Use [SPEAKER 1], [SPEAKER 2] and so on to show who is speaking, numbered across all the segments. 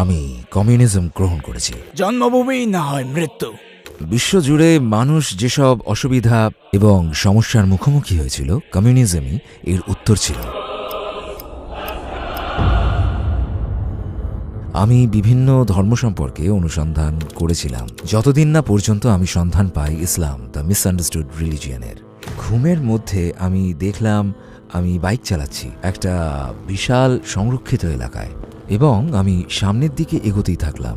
[SPEAKER 1] আমি কমিউনিজম গ্রহণ করেছি।
[SPEAKER 2] জন্মভূমি না হয় মৃত্যু।
[SPEAKER 1] বিশ্বজুড়ে মানুষ যেসব অসুবিধা এবং সমস্যার মুখোমুখি হয়েছিল, কমিউনিজমই এর উত্তর ছিল। আমি বিভিন্ন ধর্ম সম্পর্কে অনুসন্ধান করেছিলাম যতদিন না পর্যন্ত আমি সন্ধান পাই ইসলাম, দ্য মিসআন্ডারস্টুড রিলিজিয়নের। ঘুমের মধ্যে আমি দেখলাম আমি বাইক চালাচ্ছি একটা বিশাল সংরক্ষিত এলাকায়, এবং আমি সামনের দিকে এগোতেই থাকলাম।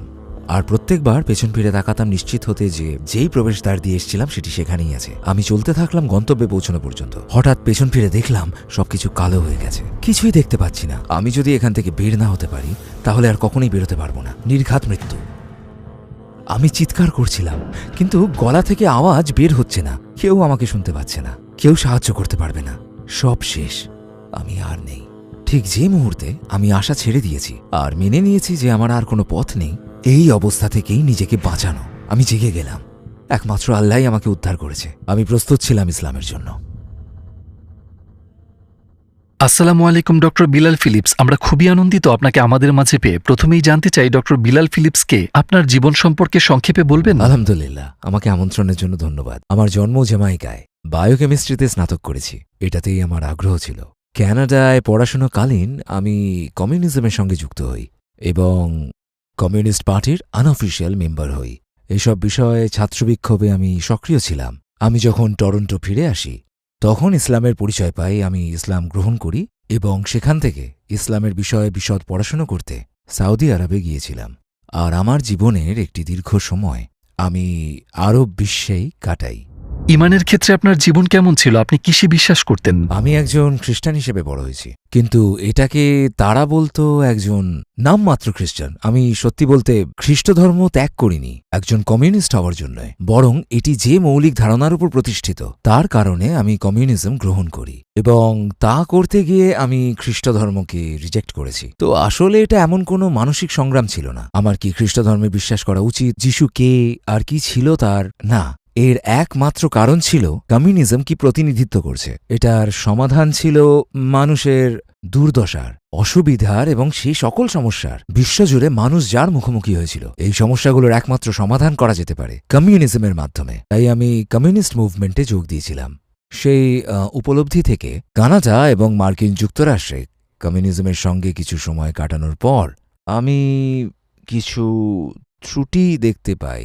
[SPEAKER 1] আর প্রত্যেকবার পেছন ফিরে তাকাতাম নিশ্চিত হতে যে যেই প্রবেশদ্বার দিয়ে এসেছিলাম সেটি সেখানেই আছে। আমি চলতে থাকলাম গন্তব্যে পৌঁছানো পর্যন্ত। হঠাৎ পেছন ফিরে দেখলাম সবকিছু কালো হয়ে গেছে, কিছুই দেখতে পাচ্ছি না। আমি যদি এখান থেকে বের না হতে পারি তাহলে আর কখনোই বেরোতে পারবো না, নির্ঘাত মৃত্যু। আমি চিৎকার করছিলাম, কিন্তু গলা থেকে আওয়াজ বের হচ্ছে না। কেউ আমাকে শুনতে পাচ্ছে না, কেউ সাহায্য করতে পারবে না। সব শেষ, আমি আর নেই। ঠিক যে মুহূর্তে আমি আশা ছেড়ে দিয়েছি আর মেনে নিয়েছি যে আমার আর কোনো পথ নেই, এই অবস্থা থেকেই নিজেকে বাঁচানো আমি জেগে গেলাম। একমাত্র আল্লাহই আমাকে উদ্ধার করেছে। আমি প্রস্তুত ছিলাম ইসলামের জন্য।
[SPEAKER 3] আসসালামু আলাইকুম ডক্টর বিলাল ফিলিপস। আমরা খুবই আনন্দিত আপনাকে আমাদের মাঝে পেয়ে। প্রথমেই জানতে চাই ডক্টর বিলাল ফিলিপসকে আপনার জীবন সম্পর্কে সংক্ষেপে বলবেন?
[SPEAKER 1] আলহামদুলিল্লাহ, আমাকে আমন্ত্রণের জন্য ধন্যবাদ। আমার জন্ম জ্যামাইকায়, বায়োকেমিস্ট্রিতে স্নাতক করেছি, এটাতেই আমার আগ্রহ ছিল। কানাডায় পড়াশোনাকালীন আমি কমিউনিজমের সঙ্গে যুক্ত হই এবং কমিউনিস্ট পার্টির আনঅফিসিয়াল মেম্বার হই। এসব বিষয়ে ছাত্রবিক্ষোভে আমি সক্রিয় ছিলাম। আমি যখন টরন্টো ফিরে আসি তখন ইসলামের পরিচয় পাই। আমি ইসলাম গ্রহণ করি এবং সেখান থেকে ইসলামের বিষয়ে বিশদ পড়াশোনা করতে সৌদি আরবে গিয়েছিলাম। আর আমার জীবনের একটি দীর্ঘ সময় আমি আরব বিশ্বেই কাটাই।
[SPEAKER 3] ইমানের ক্ষেত্রে আপনার জীবন কেমন ছিল? আপনি কিসে বিশ্বাস করতেন?
[SPEAKER 1] আমি একজন খ্রিস্টান হিসেবে বড় হয়েছি, কিন্তু এটাকে তারা বলতো একজন নামমাত্র খ্রিস্টান। আমি সত্যি বলতে খ্রিস্ট ধর্ম ত্যাগ করিনি একজন কমিউনিস্ট হওয়ার জন্য, বরং এটি যে মৌলিক ধারণার উপর প্রতিষ্ঠিত তার কারণে আমি কমিউনিজম গ্রহণ করি, এবং তা করতে গিয়ে আমি খ্রিস্ট ধর্মকে রিজেক্ট করেছি। তো আসলে এটা এমন কোনো মানসিক সংগ্রাম ছিল না আমার কি খ্রিস্ট ধর্মে বিশ্বাস করা উচিত, যিশু কে আর কি ছিল তার, না। এর একমাত্র কারণ ছিল কমিউনিজম কি প্রতিনিধিত্ব করছে। এটার সমাধান ছিল মানুষের দুর্দশার, অসুবিধার এবং সেই সকল সমস্যার বিশ্বজুড়ে মানুষ যার মুখোমুখি হয়েছিল। এই সমস্যাগুলোর একমাত্র সমাধান করা যেতে পারে কমিউনিজমের মাধ্যমে। তাই আমি কমিউনিস্ট মুভমেন্টে যোগ দিয়েছিলাম। সেই উপলব্ধি থেকে কানাডা এবং মার্কিন যুক্তরাষ্ট্রে কমিউনিজমের সঙ্গে কিছু সময় কাটানোর পর আমি কিছু ত্রুটি দেখতে পাই।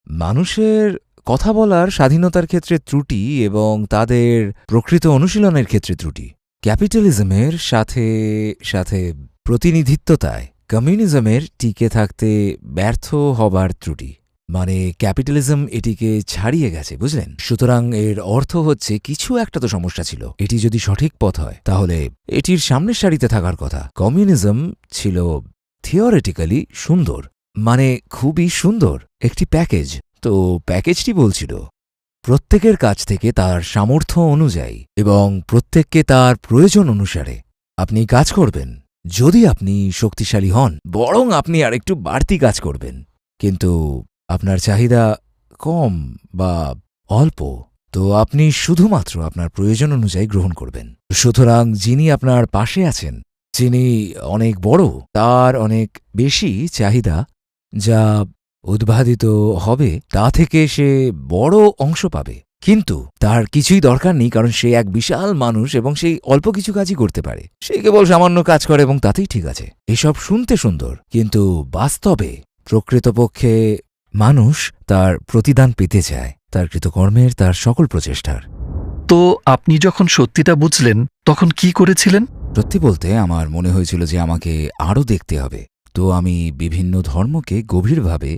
[SPEAKER 1] মানুষের কথা বলার স্বাধীনতার ক্ষেত্রে ত্রুটি এবং তাদের প্রকৃত অনুশীলনের ক্ষেত্রে ত্রুটি। ক্যাপিটালিজমের সাথে সাথে প্রতিনিধিত্বতায় কমিউনিজমের টিকে থাকতে ব্যর্থ হবার ত্রুটি। মানে ক্যাপিটালিজম এটিকে ছাড়িয়ে গেছে, বুঝলেন? সুতরাং এর অর্থ হচ্ছে কিছু একটা তো সমস্যা ছিল। এটি যদি সঠিক পথ হয় তাহলে এটির সামনের সারিতে থাকার কথা। কমিউনিজম ছিল থিওরিটিক্যালি সুন্দর, মানে খুবই সুন্দর একটি প্যাকেজ। তো প্যাকেজটি বলছিল প্রত্যেকের কাছ থেকে তার সামর্থ্য অনুযায়ী এবং প্রত্যেককে তার প্রয়োজন অনুসারে আপনি কাজ করবেন। যদি আপনি শক্তিশালী হন, বরং আপনি আরেকটু বাড়তি কাজ করবেন, কিন্তু আপনার চাহিদা কম বা অল্প, তো আপনি শুধুমাত্র আপনার প্রয়োজন অনুযায়ী গ্রহণ করবেন। সুতরাং যিনি আপনার পাশে আছেন, যিনি অনেক বড়, তার অনেক বেশি চাহিদা যা উদ্ভাদিত হবে তা থেকে সে বড় অংশ পাবে, কিন্তু তার কিছুই দরকার নেই, কারণ সে এক বিশাল মানুষ এবং সেই অল্প কিছু কাজই করতে পারে। সে কেবল সামান্য কাজ করে এবং তাতেই ঠিক আছে। এসব শুনতে সুন্দর, কিন্তু বাস্তবে প্রকৃতপক্ষে মানুষ তার প্রতিদান পেতে চায়, তার কৃতকর্মের, তার সকল প্রচেষ্টার।
[SPEAKER 3] তো আপনি যখন সত্যিটা বুঝলেন তখন কি করেছিলেন?
[SPEAKER 1] সত্যি বলতে আমার মনে হয়েছিল যে আমাকে আরও দেখতে হবে। তো আমি বিভিন্ন ধর্মকে গভীরভাবে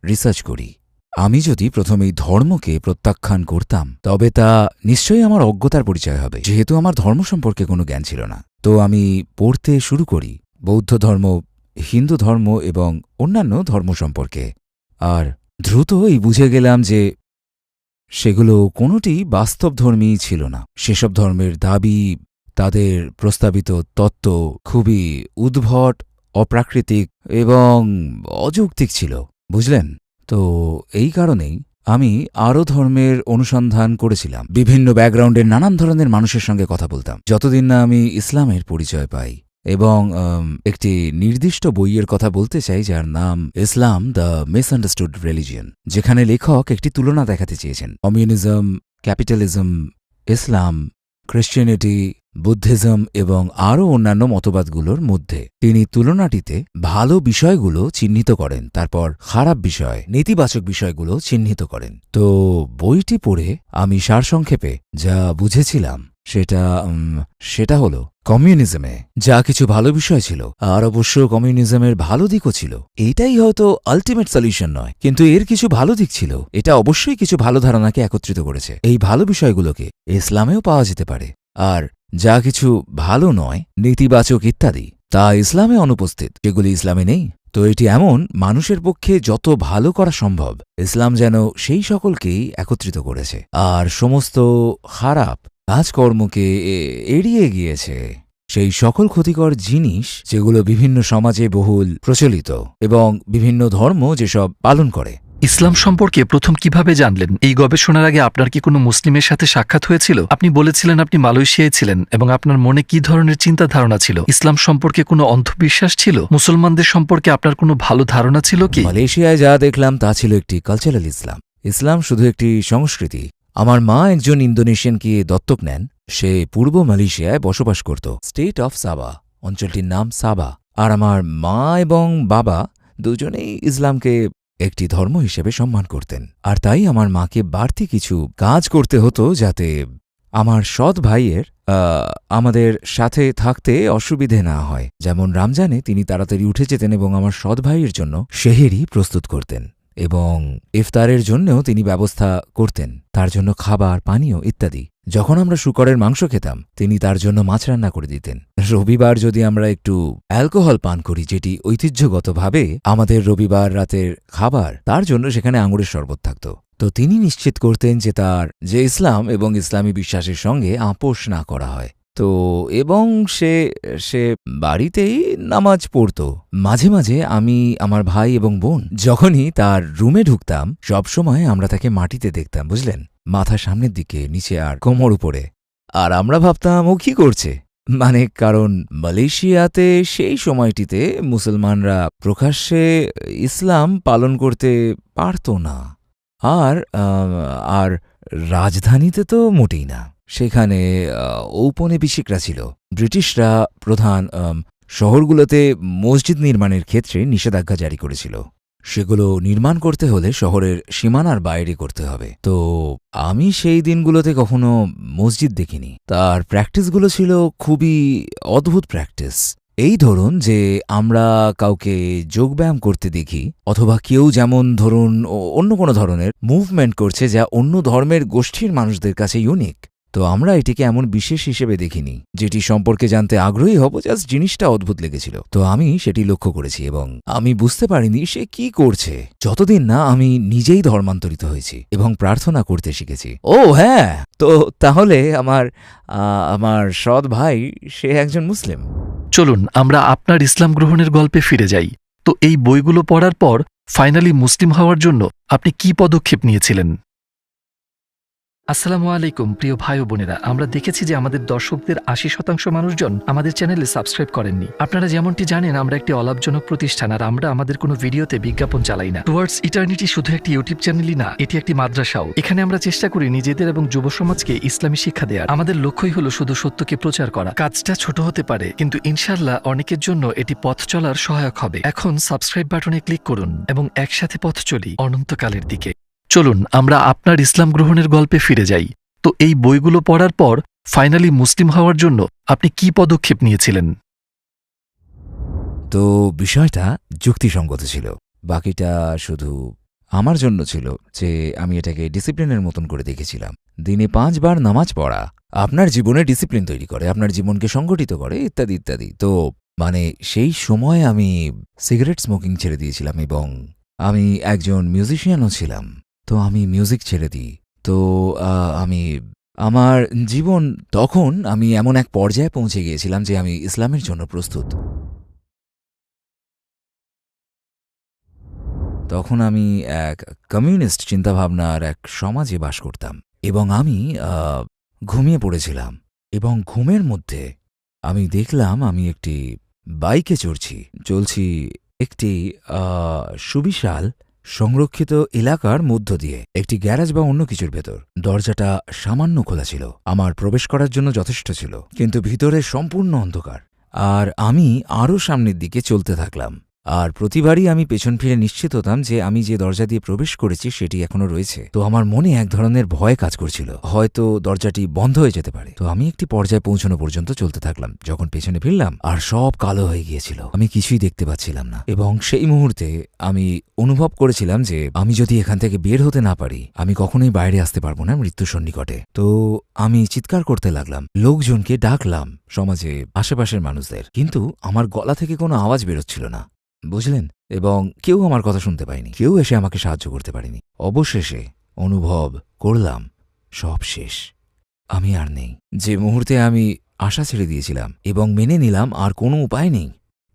[SPEAKER 1] রিসার্চ করি। আমি যদি প্রথমেই ধর্মকে প্রত্যাখ্যান করতাম তবে তা নিশ্চয়ই আমার অজ্ঞতার পরিচয় হবে, যেহেতু আমার ধর্ম সম্পর্কে কোনো জ্ঞান ছিল না। তো আমি পড়তে শুরু করি বৌদ্ধ ধর্ম, হিন্দু ধর্ম এবং অন্যান্য ধর্ম সম্পর্কে, আর দ্রুতই বুঝে গেলাম যে সেগুলো কোনোটি বাস্তবধর্মী ছিল না। সেসব ধর্মের দাবি, তাদের প্রস্তাবিত তত্ত্ব খুবই উদ্ভট, অপ্রাকৃতিক এবং অযৌক্তিক ছিল, বুঝলেন? তো এই কারণেই আমি আরও ধর্মের অনুসন্ধান করেছিলাম। বিভিন্ন ব্যাকগ্রাউন্ডের নানান ধরনের মানুষের সঙ্গে কথা বলতাম, যতদিন না আমি ইসলামের পরিচয় পাই। এবং একটি নির্দিষ্ট বইয়ের কথা বলতে চাই যার নাম ইসলাম দ্য মিসআন্ডারস্টুড রিলিজিয়ন, যেখানে লেখক একটি তুলনা দেখাতে চেয়েছেন কমিউনিজম, ক্যাপিটালিজম, ইসলাম, ক্রিশ্চিয়ানিটি, বুদ্ধিজম এবং আরও অন্যান্য মতবাদগুলোর মধ্যে। তিনি তুলনাটিতে ভালো বিষয়গুলো চিহ্নিত করেন, তারপর খারাপ বিষয়, নেতিবাচক বিষয়গুলো চিহ্নিত করেন। তো বইটি পড়ে আমি সারসংক্ষেপে যা বুঝেছিলাম সেটা হলো কমিউনিজমে যা কিছু ভালো বিষয় ছিল, আর অবশ্য কমিউনিজমের ভালো দিকও ছিল। এইটাই হয়তো আলটিমেট সলিউশন নয়, কিন্তু এর কিছু ভালো দিক ছিল। এটা অবশ্যই কিছু ভালো ধারণাকে একত্রিত করেছে। এই ভালো বিষয়গুলোকে ইসলামেও পাওয়া যেতে পারে, আর যা কিছু ভালো নয়, নেতিবাচক ইত্যাদি, তা ইসলামে অনুপস্থিত, যেগুলি ইসলামে নেই। তো এটি এমন মানুষের পক্ষে যত ভালো করা সম্ভব ইসলাম যেন সেই সকলকেই একত্রিত করেছে, আর সমস্ত খারাপ কাজকর্মকে এড়িয়ে গিয়েছে। সেই সকল ক্ষতিকর জিনিস যেগুলো বিভিন্ন সমাজে বহুল প্রচলিত এবং বিভিন্ন ধর্ম যেসব পালন করে।
[SPEAKER 3] ইসলাম সম্পর্কে প্রথম কিভাবে জানলেন? এই গবেষণার আগে আপনার কি কোনো মুসলিমের সাথে সাক্ষাৎ হয়েছিল? আপনি বলেছিলেন আপনি মালয়েশিয়ায় ছিলেন, এবং আপনার মনে কি ধরনের চিন্তা ধারণা ছিল? ইসলাম সম্পর্কে কোনো অন্ধবিশ্বাস ছিল? মুসলমানদের সম্পর্কে আপনার কোনো ভালো ধারণা ছিল কি?
[SPEAKER 1] মালয়েশিয়ায় যা দেখলাম তা ছিল একটি কালচারাল ইসলাম। ইসলাম শুধু একটি সংস্কৃতি। আমার মা একজন ইন্দোনেশিয়ানকে দত্তক নেন। সে পূর্ব মালয়েশিয়ায় বসবাস করত, স্টেট অফ সাবা, অঞ্চলটির নাম সাবা। আর আমার মা এবং বাবা দুজনেই ইসলামকে একটি ধর্ম হিসেবে সম্মান করতেন, আর তাই আমার মাকে বাড়তি কিছু কাজ করতে হতো যাতে আমার সৎ ভাইয়ের আমাদের সাথে থাকতে অসুবিধে না হয়। যেমন রমজানে তিনি তাড়াতাড়ি উঠে যেতেন এবং আমার সৎ ভাইয়ের জন্য সেহেরি প্রস্তুত করতেন, এবং ইফতারের জন্যও তিনি ব্যবস্থা করতেন, তার জন্য খাবার, পানীয় ইত্যাদি। যখন আমরা শূকরের মাংস খেতাম তিনি তার জন্য মাছ রান্না করে দিতেন। রবিবার যদি আমরা একটু অ্যালকোহল পান করি, যেটি ঐতিহ্যগতভাবে আমাদের রবিবার রাতের খাবার, তার জন্য সেখানে আঙুরের শরবত থাকত। তো তিনি নিশ্চিত করতেন যে তার যে ইসলাম এবং ইসলামী বিশ্বাসের সঙ্গে আপোষ না করা হয়। তো এবং সে বাড়িতেই নামাজ পড়ত। মাঝে মাঝে আমি, আমার ভাই এবং বোন যখনই তার রুমে ঢুকতাম, সবসময় আমরা তাকে মাটিতে দেখতাম, বুঝলেন, মাথা সামনের দিকে, নিচে আর কোমর উপরে। আর আমরা ভাবতাম ও কি করছে, কারণ মালয়েশিয়াতে সেই সময়টিতে মুসলমানরা প্রকাশ্যে ইসলাম পালন করতে পারত না, আর রাজধানীতে তো মোটেই না। সেখানে ঔপনিবেশিকরা ছিল। ব্রিটিশরা প্রধান শহরগুলোতে মসজিদ নির্মাণের ক্ষেত্রে নিষেধাজ্ঞা জারি করেছিল। সেগুলো নির্মাণ করতে হলে শহরের সীমানার বাইরে করতে হবে। তো আমি সেই দিনগুলোতে কখনো মসজিদ দেখিনি। তার প্র্যাকটিসগুলো ছিল খুবই অদ্ভুত প্র্যাকটিস। এই ধরুন যে আমরা কাউকে যোগব্যায়াম করতে দেখি, অথবা কেউ যেমন ধরুন অন্য কোনো ধরনের মুভমেন্ট করছে যা অন্য ধর্মের গোষ্ঠীর মানুষদের কাছে ইউনিক। তো আমরা এটিকে এমন বিশেষ হিসেবে দেখিনি, যেটি সম্পর্কে জানতে আগ্রহী হব, জাস্ট জিনিসটা অদ্ভুত লেগেছিল। তো আমি সেটি লক্ষ্য করেছি এবং আমি বুঝতে পারিনি সে কি করছে, যতদিন না আমি নিজেই ধর্মান্তরিত হয়েছি এবং প্রার্থনা করতে শিখেছি। ও হ্যাঁ, তো তাহলে আমার সৎ ভাই সে একজন মুসলিম।
[SPEAKER 3] চলুন আমরা আপনার ইসলাম গ্রহণের গল্পে ফিরে যাই। তো এই বইগুলো পড়ার পর ফাইনালি মুসলিম হওয়ার জন্য আপনি কি পদক্ষেপ নিয়েছিলেন? আসসালামু আলাইকুম প্রিয় ভাই ও বোনেরা, আমরা দেখেছি যে আমাদের দর্শকদের ৮০% মানুষজন আমাদের চ্যানেলে সাবস্ক্রাইব করেননি। আপনারা যেমনটি জানেন আমরা একটি অলাভজনক প্রতিষ্ঠান, আর আমরা আমাদের কোনো ভিডিওতে বিজ্ঞাপন চালাই না। টুয়ার্ডস ইটার্নিটি শুধু একটি ইউটিউব চ্যানেলই না, এটি একটি মাদ্রাসাও। এখানে আমরা চেষ্টা করি নিজেদের এবং যুব সমাজকে ইসলামী শিক্ষা দেওয়ার। আমাদের লক্ষ্যই হলো শুধু সত্যকে প্রচার করা। কাজটা ছোট হতে পারে, কিন্তু ইনশাআল্লাহ অনেকের জন্য এটি পথ চলার সহায়ক হবে। এখন সাবস্ক্রাইব বাটনে ক্লিক করুন এবং একসাথে পথ চলি অনন্তকালের দিকে। চলুন আমরা আপনার ইসলাম গ্রহণের গল্পে ফিরে যাই। তো এই বইগুলো পড়ার পর ফাইনালি মুসলিম হওয়ার জন্য আপনি কি পদক্ষেপ নিয়েছিলেন?
[SPEAKER 1] তো বিষয়টা যুক্তিসঙ্গত ছিল, বাকিটা শুধু আমার জন্য ছিল যে আমি এটাকে ডিসিপ্লিনের মতন করে দেখেছিলাম। দিনে 5 বার নামাজ পড়া আপনার জীবনে ডিসিপ্লিন তৈরি করে, আপনার জীবনকে সংগঠিত করে, ইত্যাদি ইত্যাদি। তো সেই সময় আমি সিগারেট স্মোকিং ছেড়ে দিয়েছিলাম এবং আমি একজন মিউজিশিয়ানও ছিলাম। তো আমি মিউজিক ছেড়ে দিই। তো আমার জীবন, তখন আমি এমন এক পর্যায়ে পৌঁছে গিয়েছিলাম যে আমি ইসলামের জন্য প্রস্তুত। তখন আমি এক কমিউনিস্ট চিন্তাভাবনার এক সমাজে বাস করতাম এবং আমি ঘুমিয়ে পড়েছিলাম, এবং ঘুমের মধ্যে আমি দেখলাম আমি একটি বাইকে চলছি একটি সুবিশাল সংরক্ষিত এলাকার মধ্য দিয়ে, একটি গ্যারাজ বা অন্য কিছুর ভেতর। দরজাটা সামান্য খোলা ছিল, আমার প্রবেশ করার জন্য যথেষ্ট ছিল, কিন্তু ভিতরে সম্পূর্ণ অন্ধকার। আর আমি আরও সামনের দিকে চলতে থাকলাম, আর প্রতিবারই আমি পেছন ফিরে নিশ্চিত হতাম যে আমি যে দরজা দিয়ে প্রবেশ করেছি সেটি এখনো রয়েছে। তো আমার মনে এক ধরনের ভয় কাজ করছিল, হয়তো দরজাটি বন্ধ হয়ে যেতে পারে। তো আমি একটি পর্যায়ে পৌঁছানো পর্যন্ত চলতে থাকলাম। যখন পেছনে ফিরলাম আর সব কালো হয়ে গিয়েছিল, আমি কিছুই দেখতে পাচ্ছিলাম না। এবং সেই মুহূর্তে আমি অনুভব করেছিলাম যে আমি যদি এখান থেকে বের হতে না পারি, আমি কখনোই বাইরে আসতে পারবো না মৃত্যুর সন্নিকটে। তো আমি চিৎকার করতে লাগলাম, লোকজনকে ডাকলাম, সমাজে আশেপাশের মানুষদের, কিন্তু আমার গলা থেকে কোনো আওয়াজ বেরোচ্ছিল না, বুঝলেন? এবং কেউ আমার কথা শুনতে পায়নি, কেউ এসে আমাকে সাহায্য করতে পারেনি। অবশেষে অনুভব করলাম সব শেষ, আমি আর নেই। যে মুহূর্তে আমি আশা ছেড়ে দিয়েছিলাম এবং মেনে নিলাম আর কোনো উপায় নেই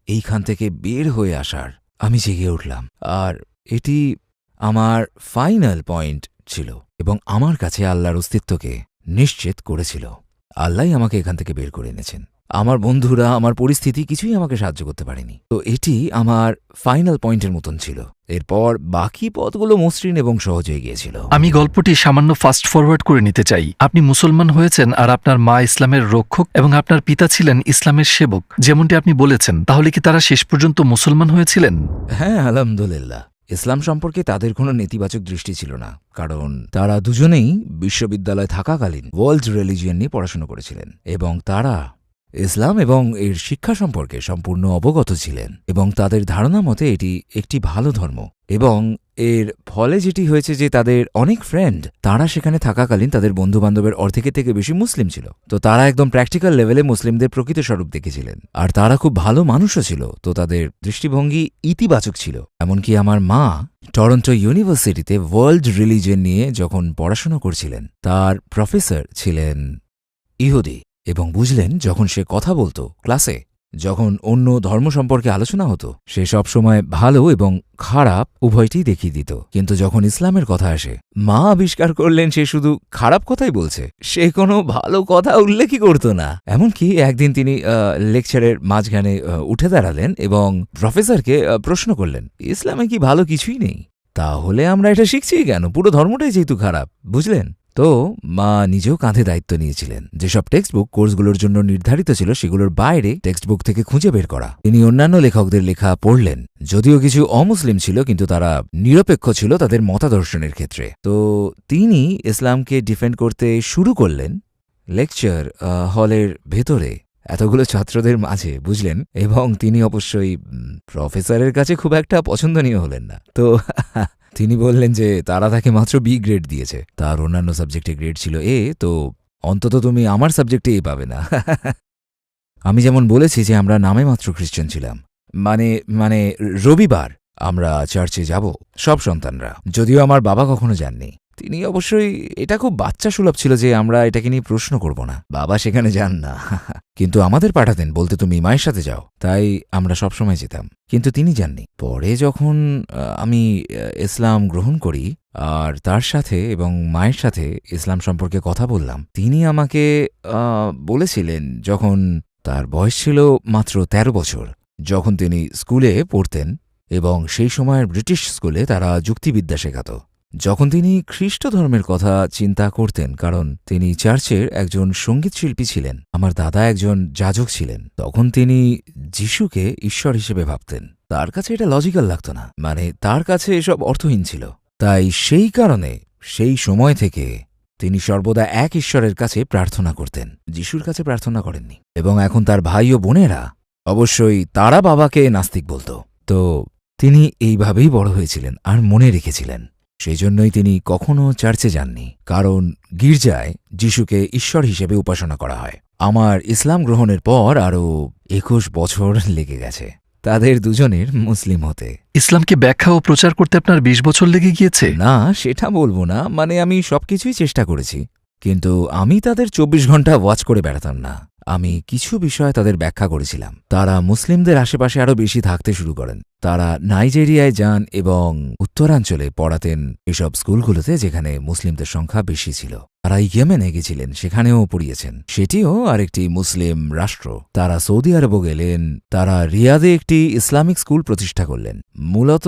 [SPEAKER 1] এইখান থেকে বের হয়ে আসার, আমি জেগে উঠলাম। আর এটি আমার ফাইনাল পয়েন্ট ছিল এবং আমার কাছে আল্লাহর অস্তিত্বকে নিশ্চিত করেছিল। আল্লাহই আমাকে এখান থেকে বের করে এনেছেন। আমার বন্ধুরা, আমার পরিস্থিতি কিছুই আমাকে সাহায্য করতে পারেনি। তো এটি আমার ফাইনাল পয়েন্টের মতন ছিল। এরপর বাকি পথগুলো মসৃণ এবং সহজ হয়ে গিয়েছিল।
[SPEAKER 3] আমি গল্পটি সামান্য ফাস্ট ফরওয়ার্ড করে নিতে চাই। আপনি মুসলমান হয়েছেন আর আপনার মা ইসলামের রক্ষক এবং আপনার পিতা ছিলেন ইসলামের সেবক, যেমনটি আপনি বলেছেন। তাহলে কি তারা শেষ পর্যন্ত মুসলমান হয়েছিলেন?
[SPEAKER 1] হ্যাঁ, আলহামদুলিল্লাহ। ইসলাম সম্পর্কে তাদের কোনো নেতিবাচক দৃষ্টি ছিল না, কারণ তারা দুজনেই বিশ্ববিদ্যালয়ে থাকাকালীন ওয়ার্ল্ড রিলিজিয়ন নিয়ে পড়াশোনা করেছিলেন এবং তারা ইসলাম এবং এর শিক্ষা সম্পর্কে সম্পূর্ণ অবগত ছিলেন এবং তাদের ধারণা মতে এটি একটি ভালো ধর্ম। এবং এর ফলে যেটি হয়েছে যে তাদের অনেক ফ্রেন্ড, তারা সেখানে থাকাকালীন তাদের বন্ধুবান্ধবের অর্ধেকের থেকে বেশি মুসলিম ছিল। তো তারা একদম প্র্যাকটিক্যাল লেভেলে মুসলিমদের প্রকৃত স্বরূপ দেখেছিলেন, আর তারা খুব ভালো মানুষও ছিল। তো তাদের দৃষ্টিভঙ্গি ইতিবাচক ছিল। এমনকি আমার মা টরন্টো ইউনিভার্সিটিতে ওয়ার্ল্ড রিলিজিয়ন নিয়ে যখন পড়াশোনা করছিলেন, তার প্রফেসর ছিলেন ইহুদি। এবং বুঝলেন, যখন সে কথা বলতো ক্লাসে, যখন অন্য ধর্ম সম্পর্কে আলোচনা হতো, সে সবসময় ভালো এবং খারাপ উভয়টি দেখিয়ে দিত। কিন্তু যখন ইসলামের কথা আসে, মা আবিষ্কার করলেন সে শুধু খারাপ কথাই বলছে, সে কোনো ভালো কথা উল্লেখই করত না। এমনকি একদিন তিনি লেকচারের মাঝখানে উঠে দাঁড়ালেন এবং প্রফেসরকে প্রশ্ন করলেন, ইসলামে কি ভালো কিছুই নেই? তাহলে আমরা এটা শিখছি কেন? পুরো ধর্মটাই যেহেতু খারাপ, বুঝলেন? তো মা নিজেও কাঁধে দায়িত্ব নিয়েছিলেন। যেসব টেক্সট বুক কোর্সগুলোর জন্য নির্ধারিত ছিল সেগুলোর বাইরে টেক্সট বুক থেকে খুঁজে বের করা। তিনি অন্যান্য লেখকদের লেখা পড়লেন, যদিও কিছু অমুসলিম ছিল, কিন্তু তারা নিরপেক্ষ ছিল তাদের মতাদর্শনের ক্ষেত্রে। তো তিনি ইসলামকে ডিফেন্ড করতে শুরু করলেন লেকচার হলের ভেতরে এতগুলো ছাত্রদের মাঝে, বুঝলেন? এবং তিনি অবশ্যই প্রফেসরের কাছে খুব একটা পছন্দনীয় হলেন না। তো তিনি বললেন যে তারা তাকে মাত্র বি গ্রেড দিয়েছে, তার অন্যান্য সাবজেক্টে গ্রেড ছিল এ, তো অন্তত তুমি আমার সাবজেক্টে এ পাবে না। আমি যেমন বলেছি যে আমরা নামে মাত্র খ্রিস্টান ছিলাম, মানে রবিবার আমরা চার্চে যাব সব সন্তানরা, যদিও আমার বাবা কখনো যাননি। তিনি অবশ্যই এটা খুব বাচ্চা সুলভ ছিল যে আমরা এটাকে নিয়ে প্রশ্ন করব না, বাবা সেখানে যান না। কিন্তু আমাদের পাঠাতেন, বলতে তুমি মায়ের সাথে যাও, তাই আমরা সবসময় যেতাম। কিন্তু তিনি যাননি। পরে যখন আমি ইসলাম গ্রহণ করি আর তার সাথে এবং মায়ের সাথে ইসলাম সম্পর্কে কথা বললাম, তিনি আমাকে বলেছিলেন, যখন তার বয়স ছিল মাত্র ১৩ বছর, যখন তিনি স্কুলে পড়তেন এবং সেই সময়ের ব্রিটিশ স্কুলে তারা যুক্তিবিদ্যা শেখাত, যখন তিনি খ্রিস্ট ধর্মের কথা চিন্তা করতেন, কারণ তিনি চার্চের একজন সঙ্গীত শিল্পী ছিলেন, আমার দাদা একজন যাজক ছিলেন, তখন তিনি যিশুকে ঈশ্বর হিসেবে ভাবতেন। তার কাছে এটা লজিক্যাল লাগত না, মানে তার কাছে এসব অর্থহীন ছিল। তাই সেই কারণে সেই সময় থেকে তিনি সর্বদা এক ঈশ্বরের কাছে প্রার্থনা করতেন, যিশুর কাছে প্রার্থনা করেননি। এবং এখন তার ভাই ও বোনেরা অবশ্যই তারা বাবাকে নাস্তিক বলত। তো তিনি এইভাবেই বড় হয়েছিলেন আর মনে রেখেছিলেন। সেই জন্যই তিনি কখনো চার্চে যাননি, কারণ গির্জায় যিশুকে ঈশ্বর হিসেবে উপাসনা করা হয়। আমার ইসলাম গ্রহণের পর আরও ২১ বছর লেগে গেছে তাদের দুজনের মুসলিম হতে।
[SPEAKER 3] ইসলামকে ব্যাখ্যা ও প্রচার করতে আপনার ২০ বছর লেগে গিয়েছে?
[SPEAKER 1] না, সেটা বলবো না, মানে আমি সবকিছুই চেষ্টা করেছি, কিন্তু আমি তাদের ২৪ ঘন্টা ওয়াচ করে বেড়াতাম না। আমি কিছু বিষয় তাদের ব্যাখ্যা করেছিলাম। তারা মুসলিমদের আশেপাশে আরও বেশি থাকতে শুরু করেন, তারা নাইজেরিয়ায় যান এবং উত্তরাঞ্চলে পড়াতেন এসব স্কুলগুলোতে যেখানে মুসলিমদের সংখ্যা বেশি ছিল। তারা ইয়েমেনে গেছিলেন, সেখানেও পড়িয়েছেন, সেটিও আরেকটি মুসলিম রাষ্ট্র। তারা সৌদি আরবও গেলেন, তারা রিয়াদে একটি ইসলামিক স্কুল প্রতিষ্ঠা করলেন, মূলত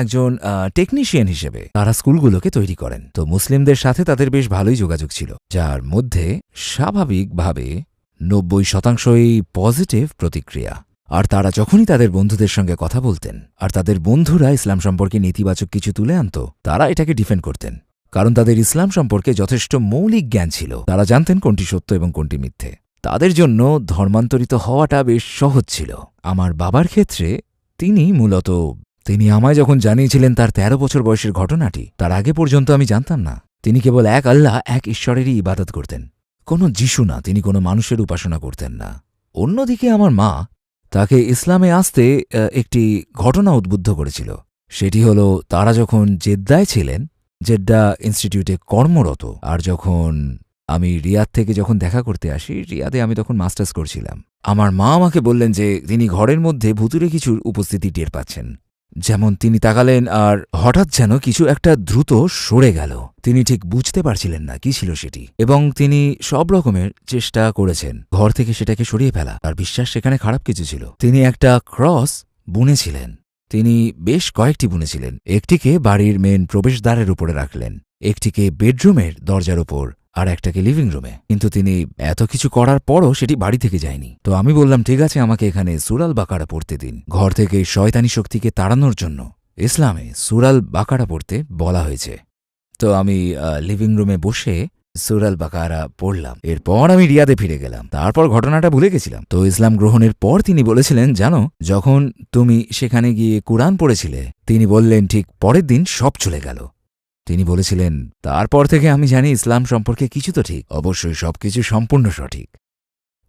[SPEAKER 1] একজন টেকনিশিয়ান হিসেবে তারা স্কুলগুলোকে তৈরি করেন। তো মুসলিমদের সাথে তাদের বেশ ভালোই যোগাযোগ ছিল, যার মধ্যে স্বাভাবিকভাবে 90% পজিটিভ প্রতিক্রিয়া। আর তারা যখনই তাদের বন্ধুদের সঙ্গে কথা বলতেন আর তাদের বন্ধুরা ইসলাম সম্পর্কে নেতিবাচক কিছু তুলে আনত, তারা এটাকে ডিফেন্ড করতেন, কারণ তাদের ইসলাম সম্পর্কে যথেষ্ট মৌলিক জ্ঞান ছিল। তারা জানতেন কোনটি সত্য এবং কোনটি মিথ্যে। তাদের জন্য ধর্মান্তরিত হওয়াটা বেশ সহজ ছিল। আমার বাবার ক্ষেত্রে তিনি আমায় যখন জানিয়েছিলেন তার 13 বছর বয়সের ঘটনাটি, তার আগে পর্যন্ত আমি জানতাম না। তিনি কেবল এক আল্লাহ, এক ঈশ্বরেরই ইবাদত করতেন, কোনো যিশু না, তিনি কোনো মানুষের উপাসনা করতেন না। অন্যদিকে আমার মা, তাকে ইসলামে আসতে একটি ঘটনা উদ্বুদ্ধ করেছিল। সেটি হল, তারা যখন জেদ্দায় ছিলেন, জেদ্দা ইনস্টিটিউটে কর্মরত, আর যখন আমি রিয়াদ থেকে যখন দেখা করতে আসি, রিয়াদে আমি তখন মাস্টার্স করছিলাম, আমার মা আমাকে বললেন যে তিনি ঘরের মধ্যে ভুতুরে কিছুর উপস্থিতি টের পাচ্ছেন। যেমন তিনি তাকালেন আর হঠাৎ যেন কিছু একটা দ্রুত সরে গেল। তিনি ঠিক বুঝতে পারছিলেন না কি ছিল সেটি, এবং তিনি সব রকমের চেষ্টা করেছেন ঘর থেকে সেটাকে সরিয়ে ফেলা। তার বিশ্বাস সেখানে খারাপ কিছু ছিল। তিনি একটা ক্রস বুনেছিলেন, তিনি বেশ কয়েকটি বুনেছিলেন। একটিকে বাড়ির মেন প্রবেশদ্বারের উপরে রাখলেন, একটিকে বেডরুমের দরজার উপর, আর একটাকে লিভিং রুমে। কিন্তু তিনি এত কিছু করার পরও সেটি বাড়ি থেকে যায়নি। তো আমি বললাম, ঠিক আছে, আমাকে এখানে সূরাল বাকারা পড়তে দিন। ঘর থেকে শয়তানি শক্তিকে তাড়ানোর জন্য ইসলামে সূরাল বাকারা পড়তে বলা হয়েছে। তো আমি লিভিং রুমে বসে সূরাল বাকারা পড়লাম। এরপর আমি রিয়াদে ফিরে গেলাম। তারপর ঘটনাটা ভুলে গেছিলাম। তো ইসলাম গ্রহণের পর তিনি বলেছিলেন, জানো, যখন তুমি সেখানে গিয়ে কুরআন পড়েছিলে, তিনি বললেন ঠিক পরের দিন সব চলে গেল। তিনি বলেছিলেন, তারপর থেকে আমি জানি ইসলাম সম্পর্কে কিছু তো ঠিক, অবশ্যই সবকিছু সম্পূর্ণ সঠিক।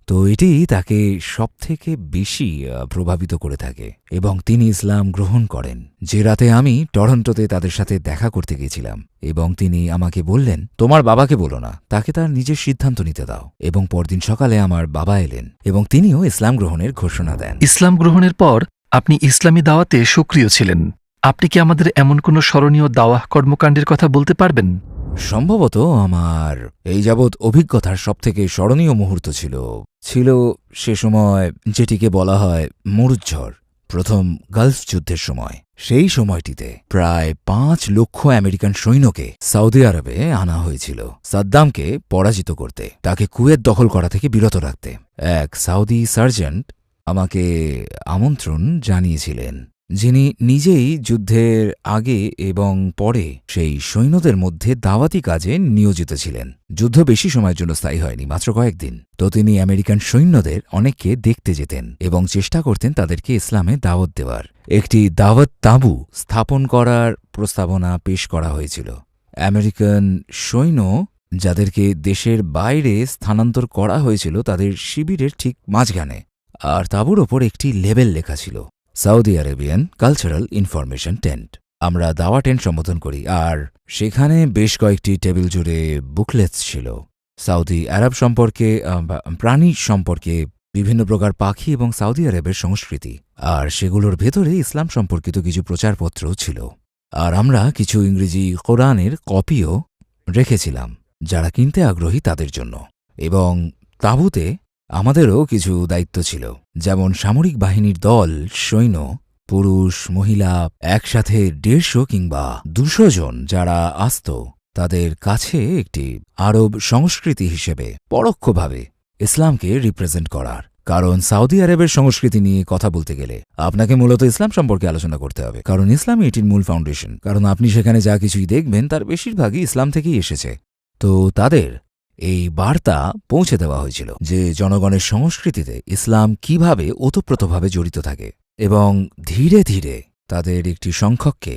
[SPEAKER 1] তো এটি তাকে সবথেকে বেশি প্রভাবিত করে থাকে, এবং তিনি ইসলাম গ্রহণ করেন। যে রাতে আমি টরন্টোতে তাদের সাথে দেখা করতে গেছিলাম, এবং তিনি আমাকে বললেন, তোমার বাবাকে বলো না, তাকে তার নিজের সিদ্ধান্ত নিতে দাও। এবং পরদিন সকালে আমার বাবা এলেন এবং তিনিও ইসলাম গ্রহণের ঘোষণা দেন।
[SPEAKER 3] ইসলাম গ্রহণের পর আপনি ইসলামী দাওয়াতে সক্রিয় ছিলেন। আপনি কি আমাদের এমন কোনো স্মরণীয় দাওয়াহ কর্মকাণ্ডের কথা বলতে পারবেন?
[SPEAKER 1] সম্ভবত আমার এই যাবৎ অভিজ্ঞতার সবথেকে স্মরণীয় মুহূর্ত ছিল সে সময় যেটিকে বলা হয় মরুজ্ঝড়, প্রথম গালফ যুদ্ধের সময়। সেই সময়টিতে প্রায় 5 লক্ষ আমেরিকান সৈন্যকে সৌদি আরবে আনা হয়েছিল সাদ্দামকে পরাজিত করতে, তাকে কুয়েত দখল করা থেকে বিরত রাখতে। এক সাউদি সার্জেন্ট আমাকে আমন্ত্রণ জানিয়েছিলেন, যিনি নিজেই যুদ্ধের আগে এবং পরে সেই সৈন্যদের মধ্যে দাওয়াতি কাজে নিয়োজিত ছিলেন। যুদ্ধ বেশি সময়ের জন্য স্থায়ী হয়নি, মাত্র কয়েকদিন। তো তিনি আমেরিকান সৈন্যদের অনেককে দেখতে যেতেন এবং চেষ্টা করতেন তাদেরকে ইসলামে দাওয়াত দেওয়ার। একটি দাওয়াত তাঁবু স্থাপন করার প্রস্তাবনা পেশ করা হয়েছিল। আমেরিকান সৈন্য যাদেরকে দেশের বাইরে স্থানান্তর করা হয়েছিল, তাদের শিবিরের ঠিক মাঝখানে, আর তাঁবুর ওপর একটি লেবেল লেখা ছিল, Saudi Arabian cultural information tent. আমরা দাওয়া টেন্ট সম্বোধন করি, আর সেখানে বেশ কয়েকটি টেবিল জুড়ে বুকলেটস ছিল সৌদি আরব সম্পর্কে, প্রাণী সম্পর্কে, বিভিন্ন প্রকার পাখি এবং সৌদি আরবের সংস্কৃতি, আর সেগুলোর ভেতরে ইসলাম সম্পর্কিত কিছু প্রচারপত্রও ছিল। আর আমরা কিছু ইংরেজি কোরআনের কপিও রেখেছিলাম যারা কিনতে আগ্রহী তাদের জন্য। এবং তাঁবুতে আমাদেরও কিছু দায়িত্ব ছিল, যেমন সামরিক বাহিনীর দল, সৈন্য, পুরুষ মহিলা একসাথে 150 কিংবা 200 জন যারা আসত, তাদের কাছে একটি আরব সংস্কৃতি হিসেবে পরোক্ষভাবে ইসলামকে রিপ্রেজেন্ট করার। কারণ সৌদি আরবের সংস্কৃতি নিয়ে কথা বলতে গেলে আপনাকে মূলত ইসলাম সম্পর্কে আলোচনা করতে হবে, কারণ ইসলামই এটির মূল ফাউন্ডেশন। কারণ আপনি সেখানে যা কিছুই দেখবেন তার বেশিরভাগই ইসলাম থেকেই এসেছে। তো তাদের এই বার্তা পৌঁছে দেওয়া হয়েছিল যে জনগণের সংস্কৃতিতে ইসলাম কিভাবে ওতপ্রোতভাবে জড়িত থাকে, এবং ধীরে ধীরে তাদের একটি সংখ্যককে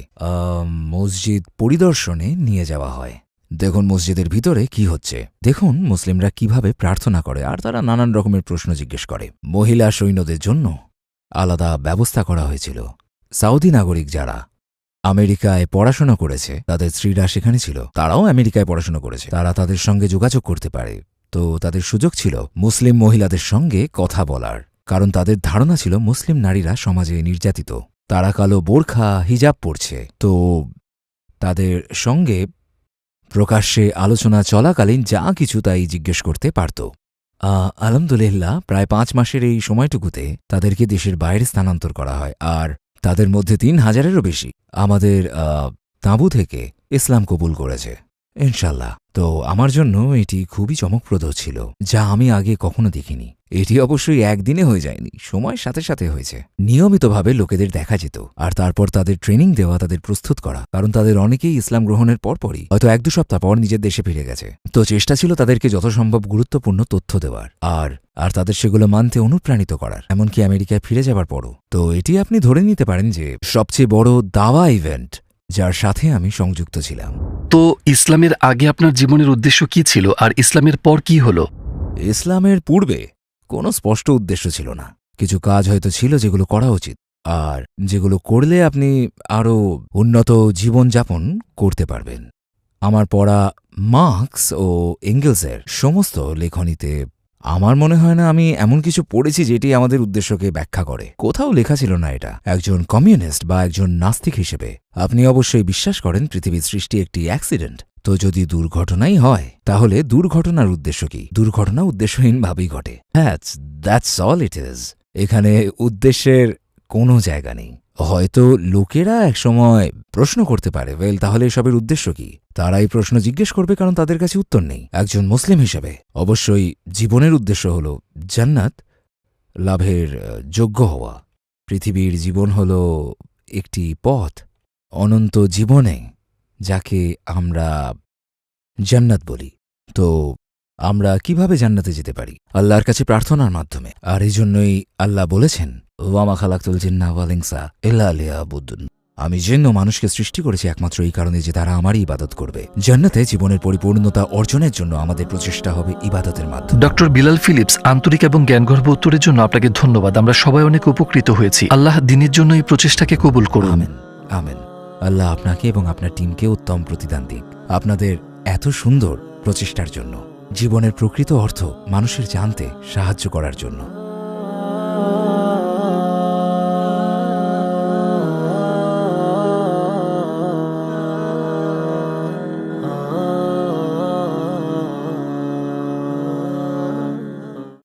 [SPEAKER 1] মসজিদ পরিদর্শনে নিয়ে যাওয়া হয়। দেখুন মসজিদের ভিতরে কি হচ্ছে, দেখুন মুসলিমরা কিভাবে প্রার্থনা করে, আর তারা নানান রকমের প্রশ্ন জিজ্ঞেস করে। মহিলা সৈন্যদের জন্য আলাদা ব্যবস্থা করা হয়েছিল। সৌদি নাগরিক যারা আমেরিকায় পড়াশোনা করেছে, তাদের স্ত্রীরা সেখানে ছিল, তারাও আমেরিকায় পড়াশোনা করেছে, তারা তাদের সঙ্গে যোগাযোগ করতে পারে। তো তাদের সুযোগ ছিল মুসলিম মহিলাদের সঙ্গে কথা বলার, কারণ তাদের ধারণা ছিল মুসলিম নারীরা সমাজে নির্যাতিত। তারা কালো বোরখা হিজাব পরছে, তো তাদের সঙ্গে প্রকাশ্যে আলোচনা চলাকালীন যা কিছু তাই জিজ্ঞেস করতে পারত। আলহামদুলিল্লাহ, প্রায় 5 মাসের এই সময়টুকুতে তাদেরকে দেশের বাইরে স্থানান্তর করা হয়, আর তাদের মধ্যে 3000-এরও বেশি আমাদের তাঁবু থেকে ইসলাম কবুল করেছে ইনশাল্লাহ। তো আমার জন্য এটি খুবই চমকপ্রদ ছিল, যা আমি আগে কখনো দেখিনি। এটি অবশ্যই একদিনে হয়ে যায়নি, সময়ের সাথে সাথে হয়েছে। নিয়মিতভাবে লোকেদের দেখা যেত, আর তারপর তাদের ট্রেনিং দেওয়া, তাদের প্রস্তুত করা, কারণ তাদের অনেকেই ইসলাম গ্রহণের পরপরই হয়তো 1-2 সপ্তাহ পর নিজের দেশে ফিরে গেছে। তো চেষ্টা ছিল তাদেরকে যথাসম্ভব গুরুত্বপূর্ণ তথ্য দেওয়ার আর তাদের সেগুলো মানতে অনুপ্রাণিত করার, এমনকি আমেরিকায় ফিরে যাবার পরও। তো এটি আপনি ধরে নিতে পারেন যে সবচেয়ে বড় দাওয়া ইভেন্ট যার সাথে আমি সংযুক্ত ছিলাম।
[SPEAKER 3] তো ইসলামের আগে আপনার জীবনের উদ্দেশ্য কি ছিল, আর ইসলামের পর কি হলো?
[SPEAKER 1] ইসলামের পূর্বে কোনো স্পষ্ট উদ্দেশ্য ছিল না। কিছু কাজ হয়তো ছিল যেগুলো করা উচিত, আর যেগুলো করলে আপনি আরও উন্নত জীবনযাপন করতে পারবেন। আমার পড়া মার্কস ও এঙ্গেলসের সমস্ত লেখনীতে আমার মনে হয় না আমি এমন কিছু পড়েছি যেটি আমাদের উদ্দেশ্যকে ব্যাখ্যা করে। কোথাও লেখা ছিল না এটা। একজন কমিউনিস্ট বা একজন নাস্তিক হিসেবে আপনি অবশ্যই বিশ্বাস করেন পৃথিবীর সৃষ্টি একটি অ্যাক্সিডেন্ট। তো যদি দুর্ঘটনাই হয়, তাহলে দুর্ঘটনার উদ্দেশ্য কি? দুর্ঘটনা উদ্দেশ্যহীনভাবেই ঘটে। That's all it is. এখানে উদ্দেশ্যের কোনো জায়গা নেই। হয়তো লোকেরা একসময় প্রশ্ন করতে পারে, ওয়েল, তাহলে এসবের উদ্দেশ্য কি? তারা এই প্রশ্ন জিজ্ঞেস করবে কারণ তাদের কাছে উত্তর নেই। একজন মুসলিম হিসেবে অবশ্যই জীবনের উদ্দেশ্য হল জান্নাত লাভের যোগ্য হওয়া। পৃথিবীর জীবন হল একটি পথ অনন্ত জীবনে, যাকে আমরা জান্নাত বলি। তো আমরা কিভাবে জান্নাতে যেতে পারি? আল্লাহর কাছে প্রার্থনার মাধ্যমে। আর এই জন্যই আল্লাহ বলেছেন, ওয়ামা খালাকতুল জিন্না ওয়াল ইনসা ইল্লা লিয়াবুদুন। আমি জিন ও মানুষকে সৃষ্টি করেছি একমাত্র এই কারণে যে তারা আমারই ইবাদত করবে। জান্নাতে জীবনের পরিপূর্ণতা অর্জনের জন্য আমাদের প্রচেষ্টা হবে ইবাদতের মাধ্যমে।
[SPEAKER 3] ডক্টর বিলাল ফিলিপস, আন্তরিক এবং জ্ঞানগর্ভ উত্তরের জন্য আপনাকে ধন্যবাদ। আমরা সবাই অনেক উপকৃত হয়েছি। আল্লাহ দ্বীনের জন্য এই প্রচেষ্টাকে কবুল করুন।
[SPEAKER 1] Amen, amen. আল্লাহ আপনাকে এবং আপনার টিমকে উত্তম প্রতিদান দিক আপনাদের এত সুন্দর প্রচেষ্টার জন্য, জীবনের প্রকৃত অর্থ মানুষের জানতে সাহায্য করার জন্য।